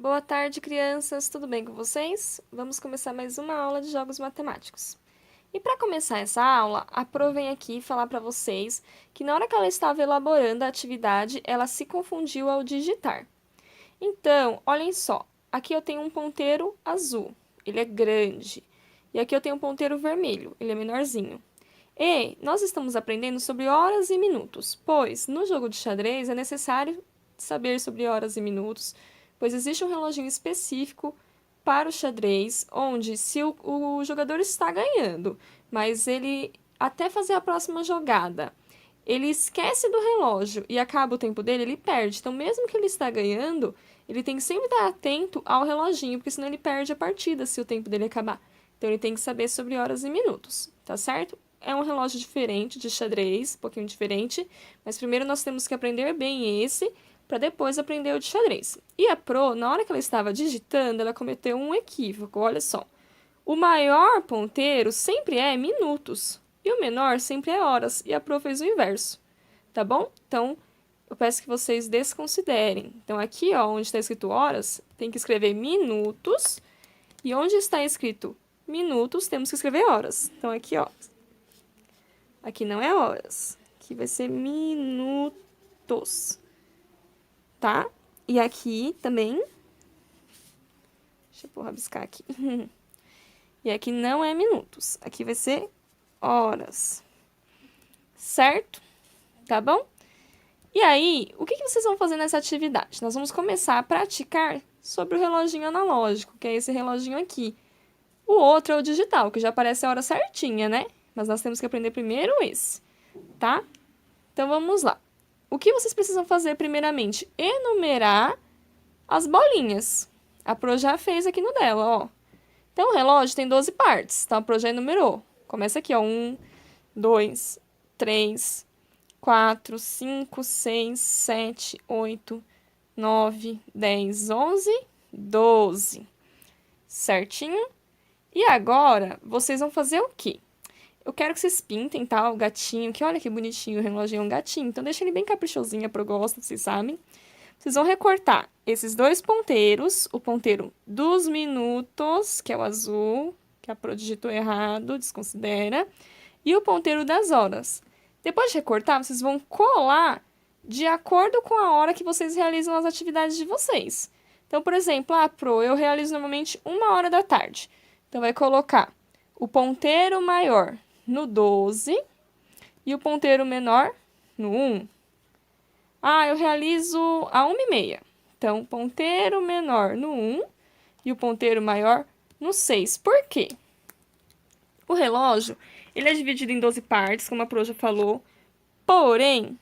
Boa tarde, crianças. Tudo bem com vocês? Vamos começar mais uma aula de jogos matemáticos. E para começar essa aula, a Pro vem aqui falar para vocês que na hora que ela estava elaborando a atividade, ela se confundiu ao digitar. Então, olhem só. Aqui eu tenho um ponteiro azul, ele é grande. E aqui eu tenho um ponteiro vermelho, ele é menorzinho. E nós estamos aprendendo sobre horas e minutos, pois no jogo de xadrez é necessário saber sobre horas e minutos, pois existe um reloginho específico para o xadrez, onde se o jogador está ganhando, mas ele até fazer a próxima jogada, ele esquece do relógio e acaba o tempo dele, ele perde. Então, mesmo que ele está ganhando, ele tem que sempre estar atento ao reloginho, porque senão ele perde a partida se o tempo dele acabar. Então, ele tem que saber sobre horas e minutos, tá certo? É um relógio diferente de xadrez, um pouquinho diferente, mas primeiro nós temos que aprender bem esse, para depois aprender o de xadrez. E a Pro, na hora que ela estava digitando, ela cometeu um equívoco, olha só. O maior ponteiro sempre é minutos, e o menor sempre é horas, e a Pro fez o inverso, tá bom? Então, eu peço que vocês desconsiderem. Então, aqui, ó, onde está escrito horas, tem que escrever minutos, e onde está escrito minutos, temos que escrever horas. Então, aqui, ó, aqui não é horas, aqui vai ser minutos, tá? E aqui também, deixa eu rabiscar aqui. E aqui não é minutos, aqui vai ser horas, certo? Tá bom? E aí, o que vocês vão fazer nessa atividade? Nós vamos começar a praticar sobre o reloginho analógico, que é esse reloginho aqui. O outro é o digital, que já aparece a hora certinha, né? Mas nós temos que aprender primeiro esse, tá? Então, vamos lá. O que vocês precisam fazer primeiramente? Enumerar as bolinhas. A Pro já fez aqui no dela, ó. Então, o relógio tem 12 partes, tá? A Pro já enumerou. Começa aqui, ó. 1, 2, 3, 4, 5, 6, 7, 8, 9, 10, 11, 12. Certinho? E agora, vocês vão fazer o quê? Eu quero que vocês pintem, tá? O gatinho, que olha que bonitinho, o reloginho é um gatinho. Então, deixa ele bem caprichosinho, a Pro gosta, vocês sabem. Vocês vão recortar esses dois ponteiros, o ponteiro dos minutos, que é o azul, que a Pro digitou errado, desconsidera, e o ponteiro das horas. Depois de recortar, vocês vão colar de acordo com a hora que vocês realizam as atividades de vocês. Então, por exemplo, a Pro, eu realizo normalmente 1 hora da tarde. Então, vai colocar o ponteiro maior no 12 e o ponteiro menor no 1. Ah, eu realizo a 1h30. Então, ponteiro menor no 1 e o ponteiro maior no 6. Por quê? O relógio, ele é dividido em 12 partes, como a Pro já falou, porém,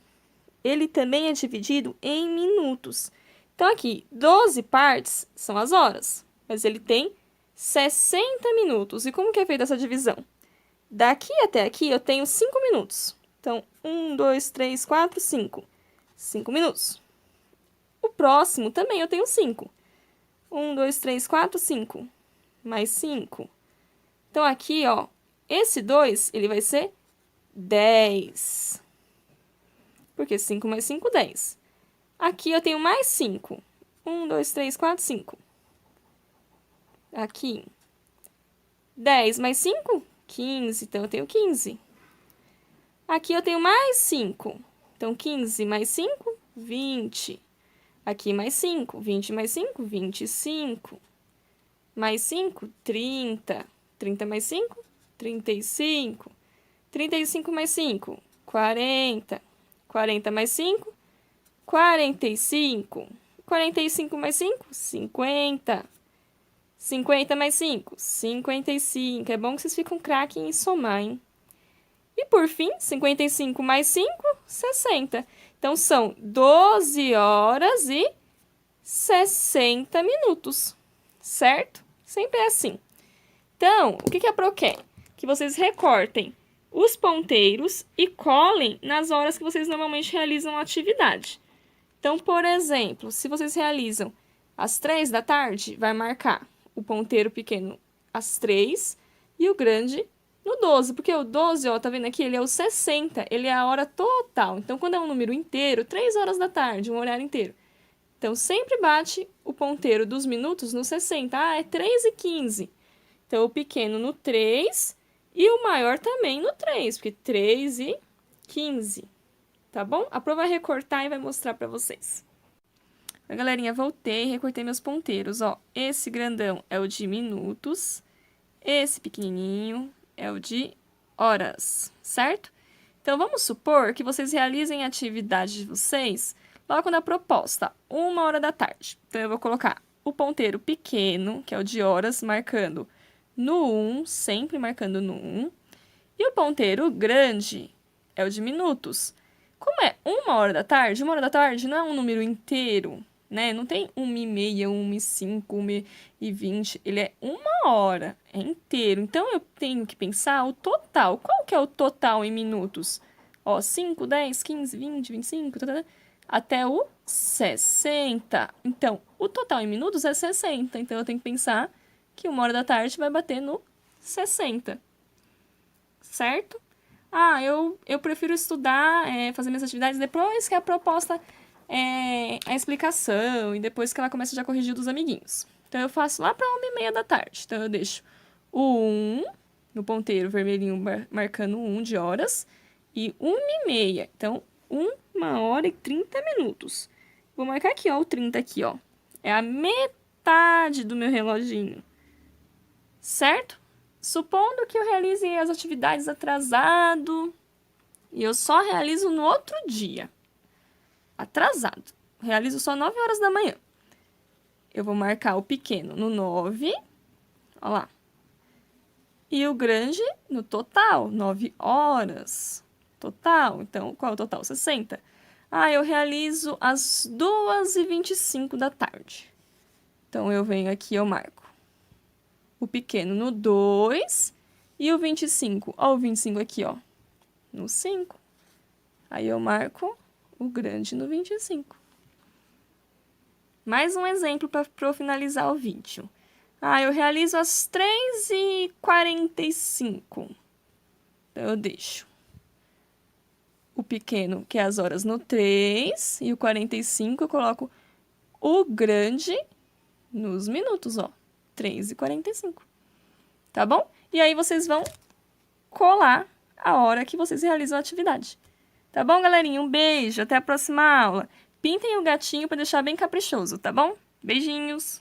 ele também é dividido em minutos. Então, aqui, 12 partes são as horas, mas ele tem 60 minutos. E como que é feita essa divisão? Daqui até aqui, eu tenho 5 minutos. Então, 1, 2, 3, 4, 5. 5 minutos. O próximo também eu tenho 5. 1, 2, 3, 4, 5. Mais 5. Então, aqui, ó, esse 2, ele vai ser 10. Porque 5 mais 5, 10. Aqui eu tenho mais 5. 1, 2, 3, 4, 5. Aqui. 10 mais 5, 15. Então, eu tenho 15. Aqui eu tenho mais 5. Então, 15 mais 5, 20. Aqui mais 5. 20 mais 5, 25. Mais 5, 30. 30 mais 5, 35. 35 mais 5, 40. 40 mais 5, 45. 45 mais 5, 50. 50 mais 5, 55. É bom que vocês ficam craque em somar, hein? E por fim, 55 mais 5, 60. Então, são 12 horas e 60 minutos, certo? Sempre é assim. Então, o que a Pro quer? Que vocês recortem os ponteiros e colhem nas horas que vocês normalmente realizam a atividade. Então, por exemplo, se vocês realizam às 3 da tarde, vai marcar o ponteiro pequeno às 3 e o grande no 12, porque o 12, ó, tá vendo aqui? Ele é o 60, ele é a hora total. Então, quando é um número inteiro, 3 horas da tarde, um horário inteiro. Então, sempre bate o ponteiro dos minutos no 60. Ah, é 3:15. Então, o pequeno no 3 e o maior também no 3, porque 3:15. Tá bom? A Pro vai recortar e vai mostrar pra vocês. Galerinha, voltei e recortei meus ponteiros, ó. Esse grandão é o de minutos, esse pequenininho é o de horas, certo? Então, vamos supor que vocês realizem a atividade de vocês logo na proposta, 1h da tarde. Então, eu vou colocar o ponteiro pequeno, que é o de horas, marcando no 1, sempre marcando no 1. E o ponteiro grande é o de minutos. Como é 1h da tarde, 1h da tarde não é um número inteiro, né? Não tem 1h30, 1h05, 1h20. Ele é 1h, é inteiro. Então, eu tenho que pensar o total. Qual que é o total em minutos? Ó, 5, 10, 15, 20, 25, até o 60. Então, o total em minutos é 60. Então, eu tenho que pensar que 1h da tarde vai bater no 60. Certo? Ah, eu prefiro estudar, fazer minhas atividades depois que a proposta a explicação e depois que ela começa já a corrigir dos amiguinhos. Então, eu faço lá para 1h30 da tarde. Então, eu deixo o 1 no ponteiro vermelhinho marcando 1 de horas e 1h30. Então, 1h30. Vou marcar aqui, ó, o 30 aqui, ó. É a metade do meu reloginho. Certo? Supondo que eu realize as atividades atrasado e eu só realizo no outro dia. Atrasado. Realizo só 9h da manhã. Eu vou marcar o pequeno no 9. Olha lá. E o grande no total, 9h. Total. Então, qual é o total? 60. Ah, eu realizo às 2h25 da tarde. Então, eu venho aqui e eu marco o pequeno no 2 e o 25. Ó, o 25 aqui, ó, no 5. Aí, eu marco o grande no 25. Mais um exemplo para eu finalizar o vídeo. Ah, eu realizo às 3h45. Então, eu deixo o pequeno, que é as horas, no 3, e o 45 eu coloco o grande nos minutos, ó, 3h45. Tá bom? E aí, vocês vão colar a hora que vocês realizam a atividade. Tá bom, galerinha? Um beijo, até a próxima aula. Pintem o gatinho para deixar bem caprichoso, tá bom? Beijinhos!